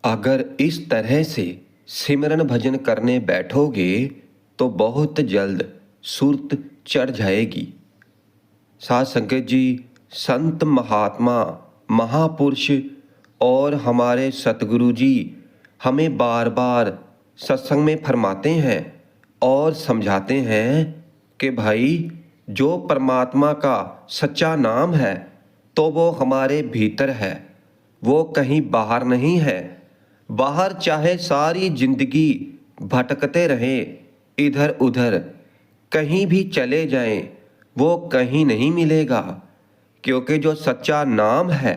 अगर इस तरह से सिमरन भजन करने बैठोगे तो बहुत जल्द सुरत चढ़ जाएगी। साध संगत जी, संत महात्मा महापुरुष और हमारे सतगुरु जी हमें बार बार सत्संग में फरमाते हैं और समझाते हैं कि भाई, जो परमात्मा का सच्चा नाम है तो वो हमारे भीतर है, वो कहीं बाहर नहीं है। बाहर चाहे सारी जिंदगी भटकते रहें, इधर उधर कहीं भी चले जाएं, वो कहीं नहीं मिलेगा। क्योंकि जो सच्चा नाम है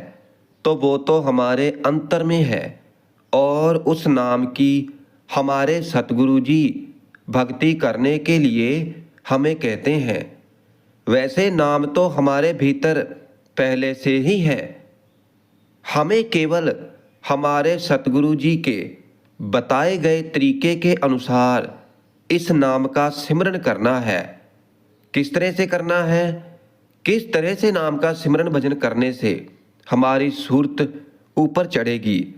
तो वो तो हमारे अंतर में है और उस नाम की हमारे सतगुरु जी भक्ति करने के लिए हमें कहते हैं। वैसे नाम तो हमारे भीतर पहले से ही है, हमें केवल हमारे सतगुरु जी के बताए गए तरीके के अनुसार इस नाम का सिमरन करना है। किस तरह से करना है? किस तरह से नाम का सिमरन भजन करने से हमारी सूरत ऊपर चढ़ेगी,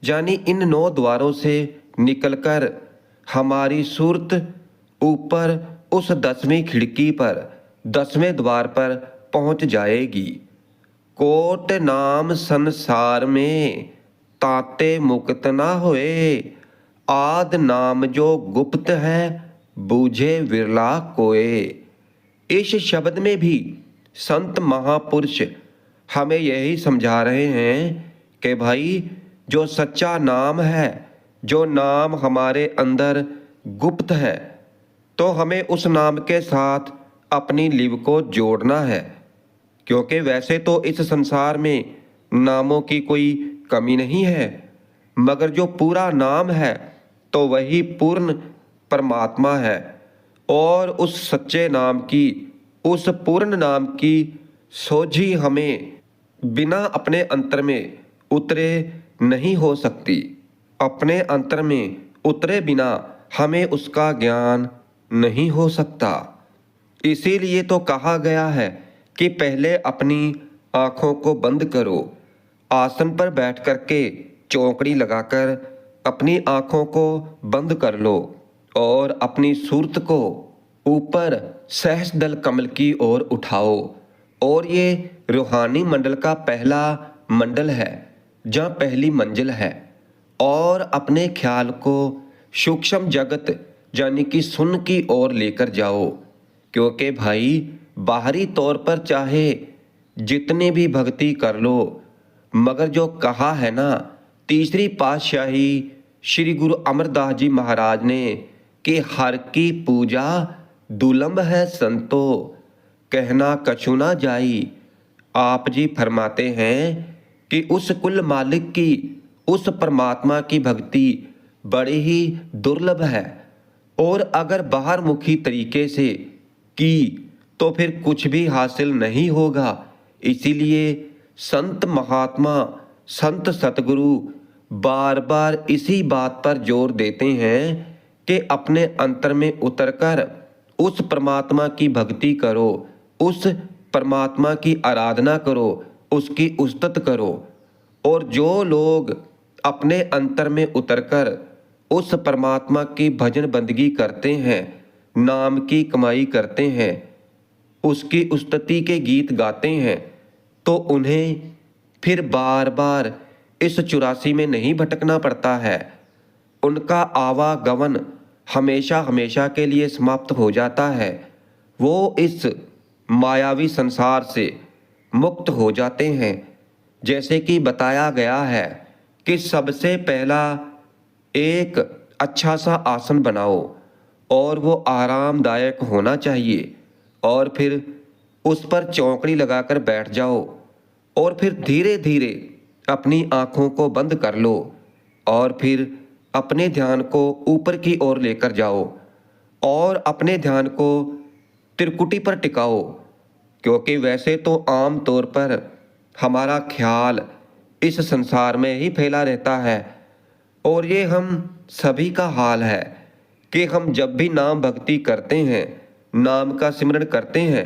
यानी इन 9 द्वारों से निकलकर हमारी सूरत ऊपर उस 10वीं खिड़की पर 10वें द्वार पर पहुंच जाएगी। कोट नाम संसार में ताते मुक्त ना होए, आद नाम जो गुप्त है बूझे विरला कोए। इस शब्द में भी संत महापुरुष हमें यही समझा रहे हैं कि भाई, जो सच्चा नाम है, जो नाम हमारे अंदर गुप्त है, तो हमें उस नाम के साथ अपनी लिव को जोड़ना है। क्योंकि वैसे तो इस संसार में नामों की कोई कमी नहीं है, मगर जो पूरा नाम है तो वही पूर्ण परमात्मा है। और उस सच्चे नाम की, उस पूर्ण नाम की सोझी हमें बिना अपने अंतर में उतरे नहीं हो सकती। अपने अंतर में उतरे बिना हमें उसका ज्ञान नहीं हो सकता। इसीलिए तो कहा गया है कि पहले अपनी आँखों को बंद करो, आसन पर बैठ कर के चौकड़ी लगाकर अपनी आँखों को बंद कर लो और अपनी सूरत को ऊपर सहस्रदल कमल की ओर उठाओ। और ये रूहानी मंडल का पहला मंडल है, जहाँ पहली मंजिल है। और अपने ख्याल को सूक्ष्म जगत यानी कि सुन की ओर लेकर जाओ। क्योंकि भाई, बाहरी तौर पर चाहे जितनी भी भक्ति कर लो, मगर जो कहा है ना तीसरी पातशाही श्री गुरु अमरदास जी महाराज ने कि हर की पूजा दुलंभ है संतो, कहना कछु ना जाई। आप जी फरमाते हैं कि उस कुल मालिक की, उस परमात्मा की भक्ति बड़ी ही दुर्लभ है। और अगर बाहर मुखी तरीके से की तो फिर कुछ भी हासिल नहीं होगा। इसीलिए संत महात्मा, संत सतगुरु बार बार इसी बात पर जोर देते हैं कि अपने अंतर में उतरकर उस परमात्मा की भक्ति करो, उस परमात्मा की आराधना करो, उसकी उस्तत करो। और जो लोग अपने अंतर में उतरकर उस परमात्मा की भजन बंदगी करते हैं, नाम की कमाई करते हैं, उसकी उस्तति के गीत गाते हैं, तो उन्हें फिर बार बार इस 84 में नहीं भटकना पड़ता है। उनका आवागमन हमेशा हमेशा के लिए समाप्त हो जाता है। वो इस मायावी संसार से मुक्त हो जाते हैं। जैसे कि बताया गया है कि सबसे पहला एक अच्छा सा आसन बनाओ और वो आरामदायक होना चाहिए, और फिर उस पर चौकड़ी लगाकर बैठ जाओ और फिर धीरे धीरे अपनी आँखों को बंद कर लो और फिर अपने ध्यान को ऊपर की ओर लेकर जाओ और अपने ध्यान को त्रिकुटी पर टिकाओ। क्योंकि वैसे तो आम तौर पर हमारा ख्याल इस संसार में ही फैला रहता है, और ये हम सभी का हाल है कि हम जब भी नाम भक्ति करते हैं, नाम का सिमरन करते हैं,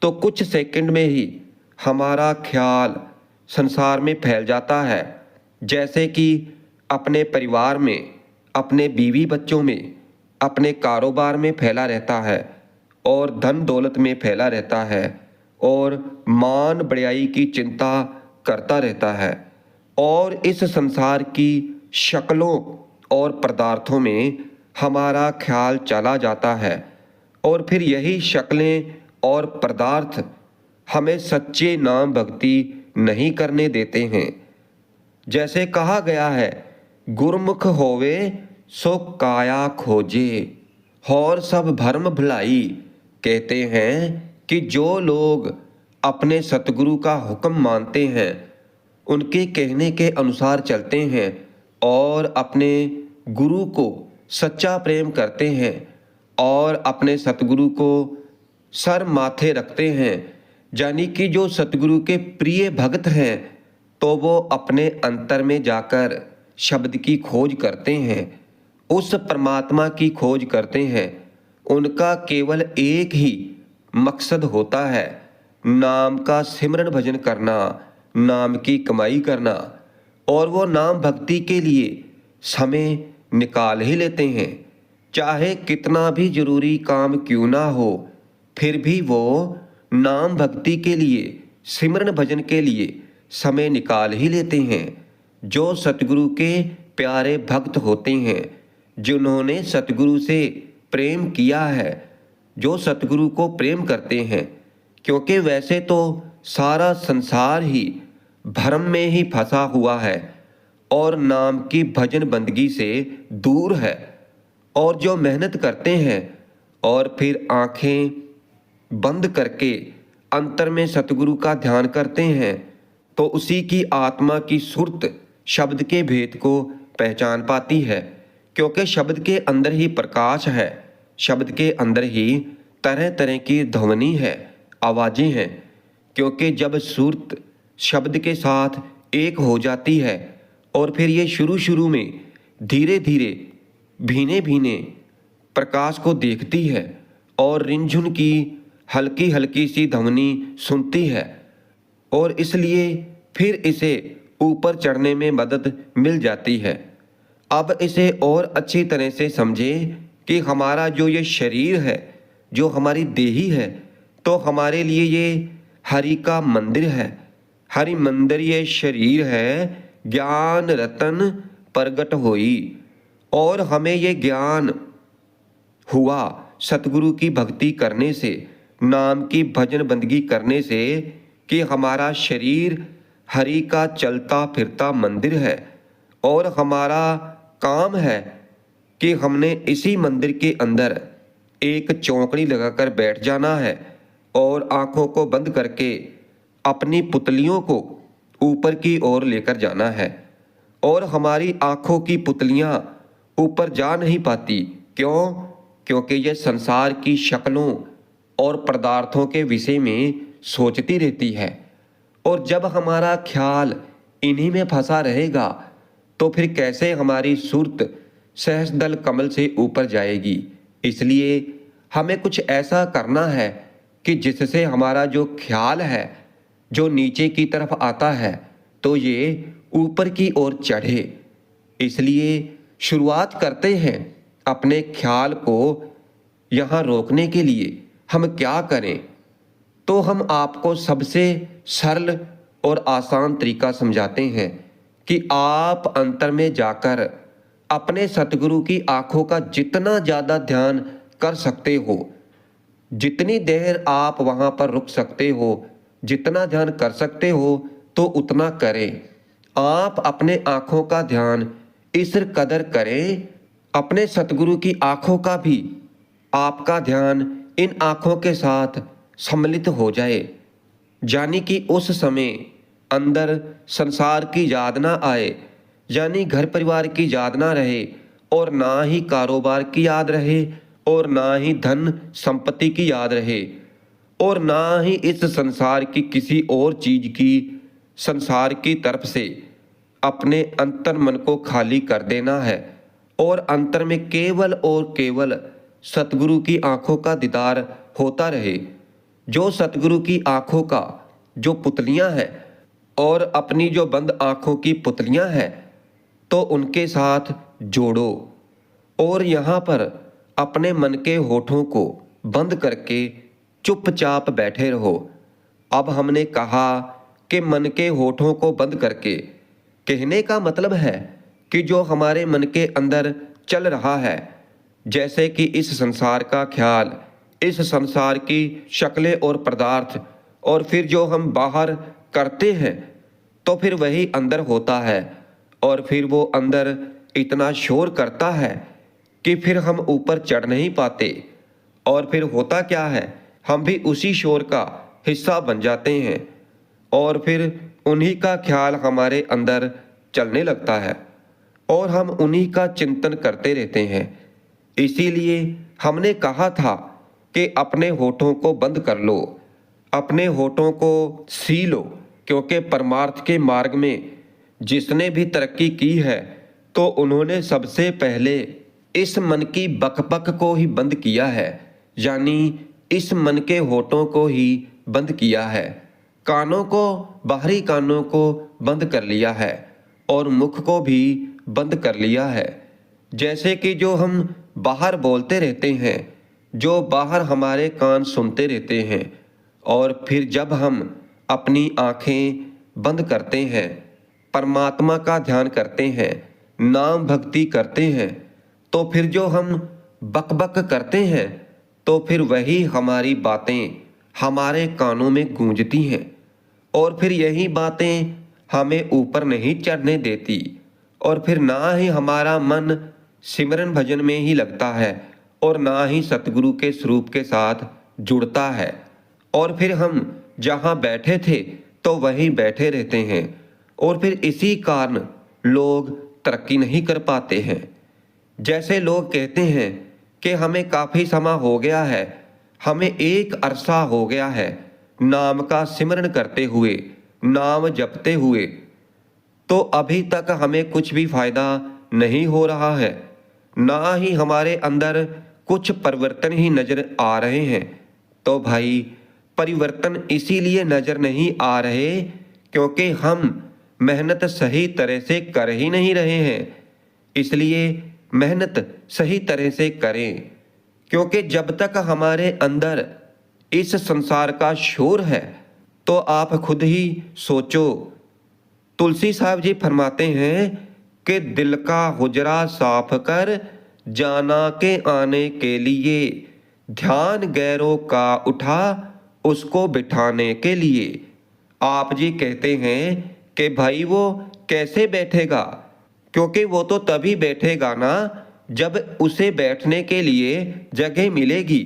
तो कुछ सेकंड में ही हमारा ख्याल संसार में फैल जाता है। जैसे कि अपने परिवार में, अपने बीवी बच्चों में, अपने कारोबार में फैला रहता है और धन दौलत में फैला रहता है और मान बढ़ाई की चिंता करता रहता है और इस संसार की शक्लों और पदार्थों में हमारा ख्याल चला जाता है और फिर यही शक्लें और पदार्थ हमें सच्चे नाम भक्ति नहीं करने देते हैं। जैसे कहा गया है, गुरमुख होवे सो काया खोजे और सब भरम भुलाई। कहते हैं कि जो लोग अपने सतगुरु का हुक्म मानते हैं, उनके कहने के अनुसार चलते हैं और अपने गुरु को सच्चा प्रेम करते हैं और अपने सतगुरु को सर माथे रखते हैं, यानी कि जो सतगुरु के प्रिय भक्त हैं, तो वो अपने अंतर में जाकर शब्द की खोज करते हैं, उस परमात्मा की खोज करते हैं। उनका केवल एक ही मकसद होता है, नाम का सिमरन भजन करना, नाम की कमाई करना, और वो नाम भक्ति के लिए समय निकाल ही लेते हैं। चाहे कितना भी जरूरी काम क्यों ना हो, फिर भी वो नाम भक्ति के लिए, सिमरन भजन के लिए समय निकाल ही लेते हैं। जो सतगुरु के प्यारे भक्त होते हैं, जिन्होंने सतगुरु से प्रेम किया है, जो सतगुरु को प्रेम करते हैं, क्योंकि वैसे तो सारा संसार ही भ्रम में ही फंसा हुआ है और नाम की भजन बंदगी से दूर है, और जो मेहनत करते हैं और फिर आंखें बंद करके अंतर में सतगुरु का ध्यान करते हैं, तो उसी की आत्मा की सुरत शब्द के भेद को पहचान पाती है, क्योंकि शब्द के अंदर ही प्रकाश है, शब्द के अंदर ही तरह तरह की ध्वनि है, आवाज़ें हैं। क्योंकि जब सुरत शब्द के साथ एक हो जाती है और फिर ये शुरू में धीरे धीरे भीने भीने प्रकाश को देखती है और रिंझुन की हल्की हल्की सी ध्वनि सुनती है, और इसलिए फिर इसे ऊपर चढ़ने में मदद मिल जाती है। अब इसे और अच्छी तरह से समझें कि हमारा जो ये शरीर है, जो हमारी देही है, तो हमारे लिए ये हरि का मंदिर है। हरि मंदिर ये शरीर है, ज्ञान रतन प्रगट होई, और हमें ये ज्ञान हुआ सतगुरु की भक्ति करने से, नाम की भजन बंदगी करने से, कि हमारा शरीर हरि का चलता फिरता मंदिर है और हमारा काम है कि हमने इसी मंदिर के अंदर एक चौकड़ी लगाकर बैठ जाना है और आंखों को बंद करके अपनी पुतलियों को ऊपर की ओर लेकर जाना है। और हमारी आंखों की पुतलियां ऊपर जा नहीं पाती। क्यों? क्योंकि यह संसार की शक्लों और पदार्थों के विषय में सोचती रहती है, और जब हमारा ख्याल इन्हीं में फंसा रहेगा तो फिर कैसे हमारी सुरत सहस्रदल कमल से ऊपर जाएगी। इसलिए हमें कुछ ऐसा करना है कि जिससे हमारा जो ख्याल है, जो नीचे की तरफ आता है, तो ये ऊपर की ओर चढ़े। इसलिए शुरुआत करते हैं अपने ख्याल को यहाँ रोकने के लिए हम क्या करें। तो हम आपको सबसे सरल और आसान तरीका समझाते हैं कि आप अंतर में जाकर अपने सतगुरु की आंखों का जितना ज़्यादा ध्यान कर सकते हो, जितनी देर आप वहाँ पर रुक सकते हो, जितना ध्यान कर सकते हो, तो उतना करें। आप अपने आंखों का ध्यान इस कदर करें, अपने सतगुरु की आंखों का भी आपका ध्यान इन आंखों के साथ सम्मिलित हो जाए, यानी कि उस समय अंदर संसार की याद ना आए, यानी घर परिवार की याद ना रहे, और ना ही कारोबार की याद रहे, और ना ही धन संपत्ति की याद रहे, और ना ही इस संसार की किसी और चीज की संसार की तरफ से अपने अंतर मन को खाली कर देना है, और अंतर में केवल और केवल सतगुरु की आंखों का दीदार होता रहे। जो सतगुरु की आंखों का जो पुतलियां हैं, और अपनी जो बंद आंखों की पुतलियां हैं, तो उनके साथ जोड़ो और यहाँ पर अपने मन के होठों को बंद करके चुपचाप बैठे रहो। अब हमने कहा कि मन के होठों को बंद करके, कहने का मतलब है कि जो हमारे मन के अंदर चल रहा है, जैसे कि इस संसार का ख्याल, इस संसार की शक्लें और पदार्थ, और फिर जो हम बाहर करते हैं तो फिर वही अंदर होता है, और फिर वो अंदर इतना शोर करता है कि फिर हम ऊपर चढ़ नहीं पाते। और फिर होता क्या है, हम भी उसी शोर का हिस्सा बन जाते हैं और फिर उन्हीं का ख्याल हमारे अंदर चलने लगता है और हम उन्हीं का चिंतन करते रहते हैं। इसीलिए हमने कहा था कि अपने होठों को बंद कर लो, अपने होठों को सी लो, क्योंकि परमार्थ के मार्ग में जिसने भी तरक्की की है तो उन्होंने सबसे पहले इस मन की बकबक को ही बंद किया है, यानी इस मन के होठों को ही बंद किया है। कानों को, बाहरी कानों को बंद कर लिया है और मुख को भी बंद कर लिया है। जैसे कि जो हम बाहर बोलते रहते हैं, जो बाहर हमारे कान सुनते रहते हैं, और फिर जब हम अपनी आँखें बंद करते हैं, परमात्मा का ध्यान करते हैं, नाम भक्ति करते हैं, तो फिर जो हम बकबक करते हैं तो फिर वही हमारी बातें हमारे कानों में गूंजती हैं और फिर यही बातें हमें ऊपर नहीं चढ़ने देती और फिर ना ही हमारा मन सिमरन भजन में ही लगता है और ना ही सतगुरु के स्वरूप के साथ जुड़ता है। और फिर हम जहाँ बैठे थे तो वहीं बैठे रहते हैं और फिर इसी कारण लोग तरक्की नहीं कर पाते हैं। जैसे लोग कहते हैं कि हमें काफ़ी समय हो गया है, हमें एक अरसा हो गया है नाम का सिमरन करते हुए, नाम जपते हुए, तो अभी तक हमें कुछ भी फायदा नहीं हो रहा है, ना ही हमारे अंदर कुछ परिवर्तन ही नजर आ रहे हैं। तो भाई, परिवर्तन इसीलिए नजर नहीं आ रहे क्योंकि हम मेहनत सही तरह से कर ही नहीं रहे हैं। इसलिए मेहनत सही तरह से करें, क्योंकि जब तक हमारे अंदर इस संसार का शोर है तो आप खुद ही सोचो। तुलसी साहब जी फरमाते हैं कि दिल का हुजरा साफ कर, जाना के आने के लिए, ध्यान गैरों का उठा, उसको बिठाने के लिए। आप जी कहते हैं कि भाई वो कैसे बैठेगा, क्योंकि वो तो तभी बैठेगा ना जब उसे बैठने के लिए जगह मिलेगी,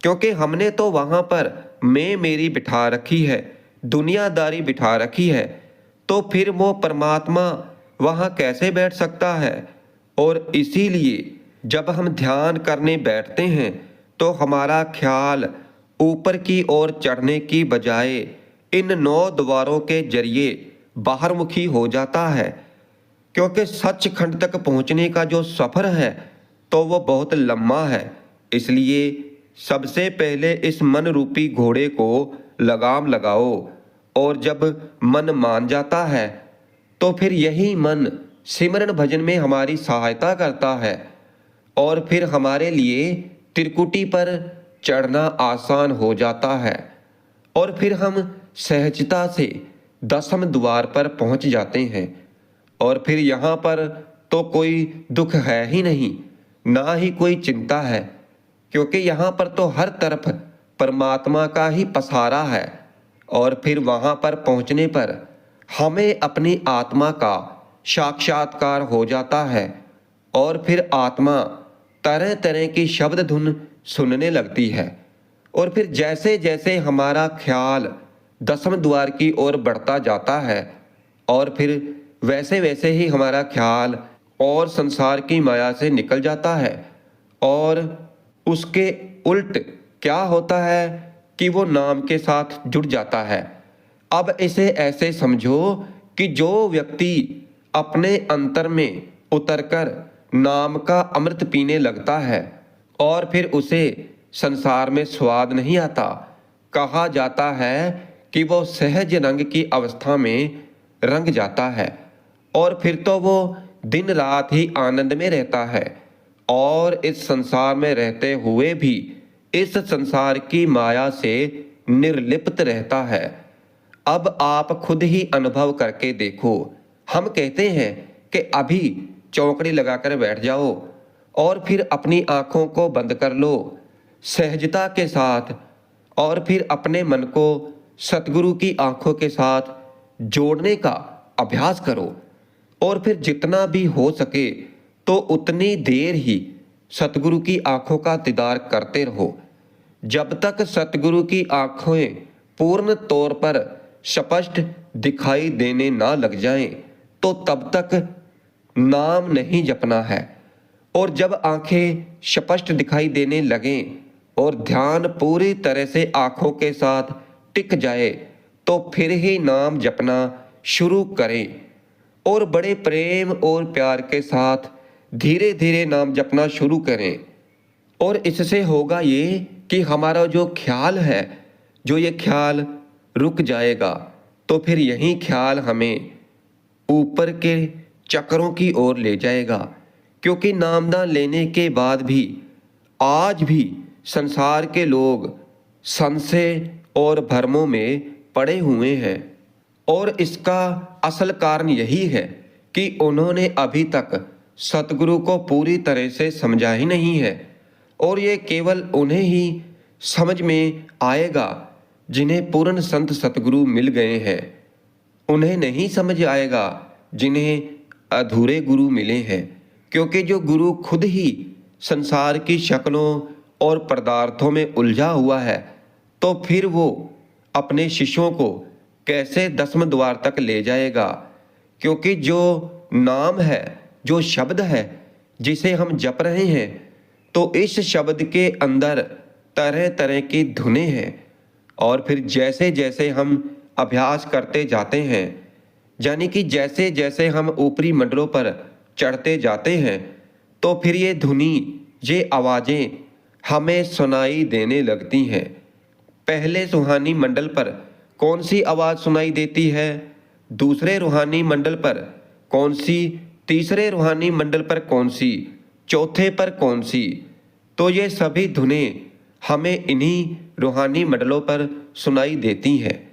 क्योंकि हमने तो वहाँ पर मैं मेरी बिठा रखी है, दुनियादारी बिठा रखी है, तो फिर वो परमात्मा वहाँ कैसे बैठ सकता है। और इसीलिए जब हम ध्यान करने बैठते हैं तो हमारा ख्याल ऊपर की ओर चढ़ने की बजाय इन 9 द्वारों के जरिए बाहरमुखी हो जाता है, क्योंकि सचखंड तक पहुंचने का जो सफ़र है तो वो बहुत लम्बा है। इसलिए सबसे पहले इस मन रूपी घोड़े को लगाम लगाओ, और जब मन मान जाता है तो फिर यही मन सिमरन भजन में हमारी सहायता करता है और फिर हमारे लिए त्रिकुटी पर चढ़ना आसान हो जाता है और फिर हम सहजता से 10वें द्वार पर पहुंच जाते हैं। और फिर यहाँ पर तो कोई दुख है ही नहीं, ना ही कोई चिंता है, क्योंकि यहाँ पर तो हर तरफ परमात्मा का ही पसारा है। और फिर वहाँ पर पहुँचने पर हमें अपनी आत्मा का साक्षात्कार हो जाता है और फिर आत्मा तरह तरह की शब्द धुन सुनने लगती है। और फिर जैसे जैसे हमारा ख्याल 10वें द्वार की ओर बढ़ता जाता है और फिर वैसे वैसे ही हमारा ख्याल और संसार की माया से निकल जाता है और उसके उल्ट क्या होता है कि वो नाम के साथ जुड़ जाता है। अब इसे ऐसे समझो कि जो व्यक्ति अपने अंतर में उतरकर नाम का अमृत पीने लगता है और फिर उसे संसार में स्वाद नहीं आता, कहा जाता है कि वो सहज रंग की अवस्था में रंग जाता है और फिर तो वो दिन रात ही आनंद में रहता है और इस संसार में रहते हुए भी इस संसार की माया से निर्लिप्त रहता है। अब आप खुद ही अनुभव करके देखो। हम कहते हैं कि अभी चौकड़ी लगाकर बैठ जाओ और फिर अपनी आंखों को बंद कर लो सहजता के साथ, और फिर अपने मन को सतगुरु की आंखों के साथ जोड़ने का अभ्यास करो, और फिर जितना भी हो सके तो उतनी देर ही सतगुरु की आंखों का दीदार करते रहो। जब तक सतगुरु की आंखें पूर्ण तौर पर स्पष्ट दिखाई देने ना लग जाएं, तो तब तक नाम नहीं जपना है। और जब आंखें स्पष्ट दिखाई देने लगें और ध्यान पूरी तरह से आंखों के साथ टिक जाए, तो फिर ही नाम जपना शुरू करें और बड़े प्रेम और प्यार के साथ धीरे धीरे नाम जपना शुरू करें। और इससे होगा ये कि हमारा जो ख्याल है, जो ये ख्याल रुक जाएगा, तो फिर यही ख्याल हमें ऊपर के चक्रों की ओर ले जाएगा। क्योंकि नामदान लेने के बाद भी आज भी संसार के लोग संशय और भ्रमों में पड़े हुए हैं, और इसका असल कारण यही है कि उन्होंने अभी तक सतगुरु को पूरी तरह से समझा ही नहीं है। और ये केवल उन्हें ही समझ में आएगा जिन्हें पूर्ण संत सतगुरु मिल गए हैं। उन्हें नहीं समझ आएगा जिन्हें अधूरे गुरु मिले हैं। क्योंकि जो गुरु खुद ही संसार की शक्लों और पदार्थों में उलझा हुआ है, तो फिर वो अपने शिष्यों को कैसे दसम द्वार तक ले जाएगा। क्योंकि जो नाम है, जो शब्द है जिसे हम जप रहे हैं, तो इस शब्द के अंदर तरह तरह की धुनें हैं। और फिर जैसे जैसे हम अभ्यास करते जाते हैं, यानी कि जैसे जैसे हम ऊपरी मंडलों पर चढ़ते जाते हैं, तो फिर ये धुनी, ये आवाज़ें हमें सुनाई देने लगती हैं। पहले रूहानी मंडल पर कौन सी आवाज़ सुनाई देती है, दूसरे रूहानी मंडल पर कौन सी, तीसरे रूहानी मंडल पर कौन सी, चौथे पर कौन सी, तो ये सभी धुनें हमें इन्हीं रूहानी मंडलों पर सुनाई देती हैं।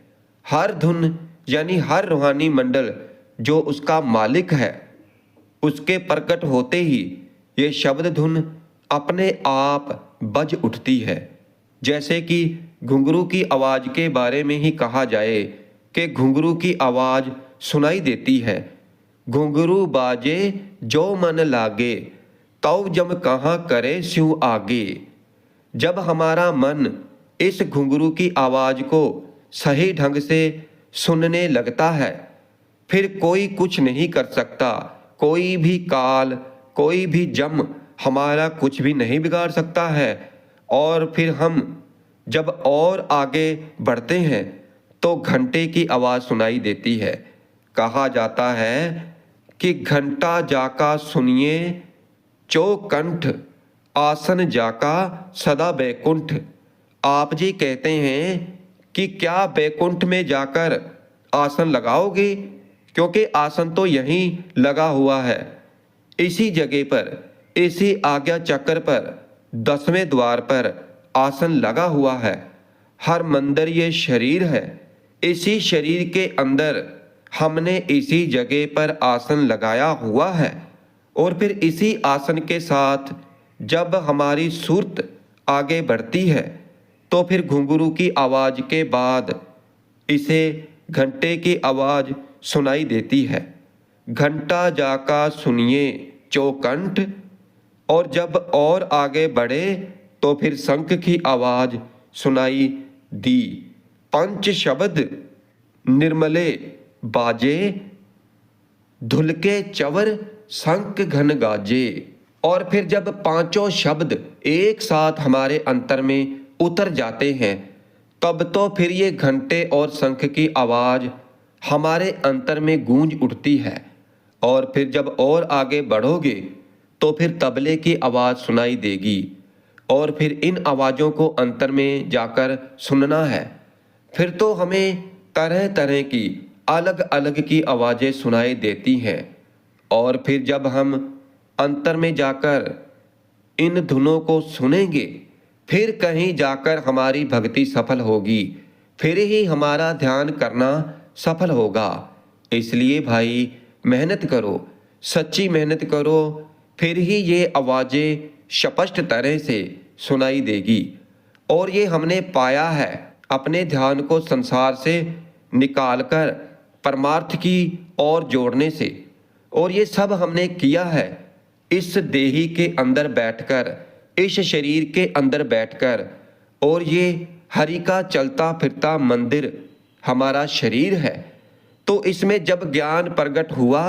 हर धुन यानी हर रूहानी मंडल जो उसका मालिक है, उसके प्रकट होते ही ये शब्द धुन अपने आप बज उठती है। जैसे कि घुंघरू की आवाज़ के बारे में ही कहा जाए कि घुंघरू की आवाज़ सुनाई देती है। घुंघरू बाजे जो मन लागे, तौ जम कहाँ करे स्यों आगे। जब हमारा मन इस घुंघरू की आवाज़ को सही ढंग से सुनने लगता है, फिर कोई कुछ नहीं कर सकता। कोई भी काल, कोई भी जम हमारा कुछ भी नहीं बिगाड़ सकता है। और फिर हम जब और आगे बढ़ते हैं तो घंटे की आवाज़ सुनाई देती है। कहा जाता है कि घंटा जाका सुनिए चौकंठ, आसन जाका सदा बैकुंठ। आप जी कहते हैं कि क्या बैकुंठ में जाकर आसन लगाओगे? क्योंकि आसन तो यहीं लगा हुआ है, इसी जगह पर, इसी आज्ञा चक्र पर, 10वें द्वार पर आसन लगा हुआ है। हर मंदिर ये शरीर है, इसी शरीर के अंदर हमने इसी जगह पर आसन लगाया हुआ है। और फिर इसी आसन के साथ जब हमारी सुरत आगे बढ़ती है, तो फिर घुंघरू की आवाज़ के बाद इसे घंटे की आवाज़ सुनाई देती है। घंटा जाका सुनिए चौकंठ। और जब और आगे बढ़े तो फिर शंख की आवाज़ सुनाई दी। पंच शब्द निर्मले बाजे, धुलके चवर शंख घन गाजे। और फिर जब पांचों शब्द एक साथ हमारे अंतर में उतर जाते हैं, तब तो फिर ये घंटे और शंख की आवाज़ हमारे अंतर में गूंज उठती है। और फिर जब और आगे बढ़ोगे तो फिर तबले की आवाज़ सुनाई देगी। और फिर इन आवाज़ों को अंतर में जाकर सुनना है। फिर तो हमें तरह तरह की अलग अलग की आवाज़ें सुनाई देती हैं। और फिर जब हम अंतर में जाकर इन धुनों को सुनेंगे, फिर कहीं जाकर हमारी भक्ति सफल होगी, फिर ही हमारा ध्यान करना सफल होगा। इसलिए भाई मेहनत करो, सच्ची मेहनत करो, फिर ही ये आवाज़ें स्पष्ट तरह से सुनाई देगी। और ये हमने पाया है अपने ध्यान को संसार से निकालकर परमार्थ की ओर जोड़ने से। और ये सब हमने किया है इस देही के अंदर बैठकर, इस शरीर के अंदर बैठकर। और ये हरि का चलता फिरता मंदिर हमारा शरीर है। तो इसमें जब ज्ञान प्रकट हुआ,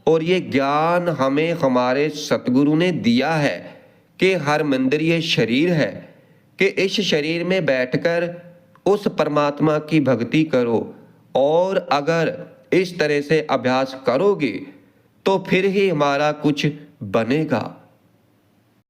और ये ज्ञान हमें हमारे सतगुरु ने दिया है कि हर मंदिर ये शरीर है, कि इस शरीर में बैठकर उस परमात्मा की भक्ति करो। और अगर इस तरह से अभ्यास करोगे तो फिर ही हमारा कुछ बनेगा।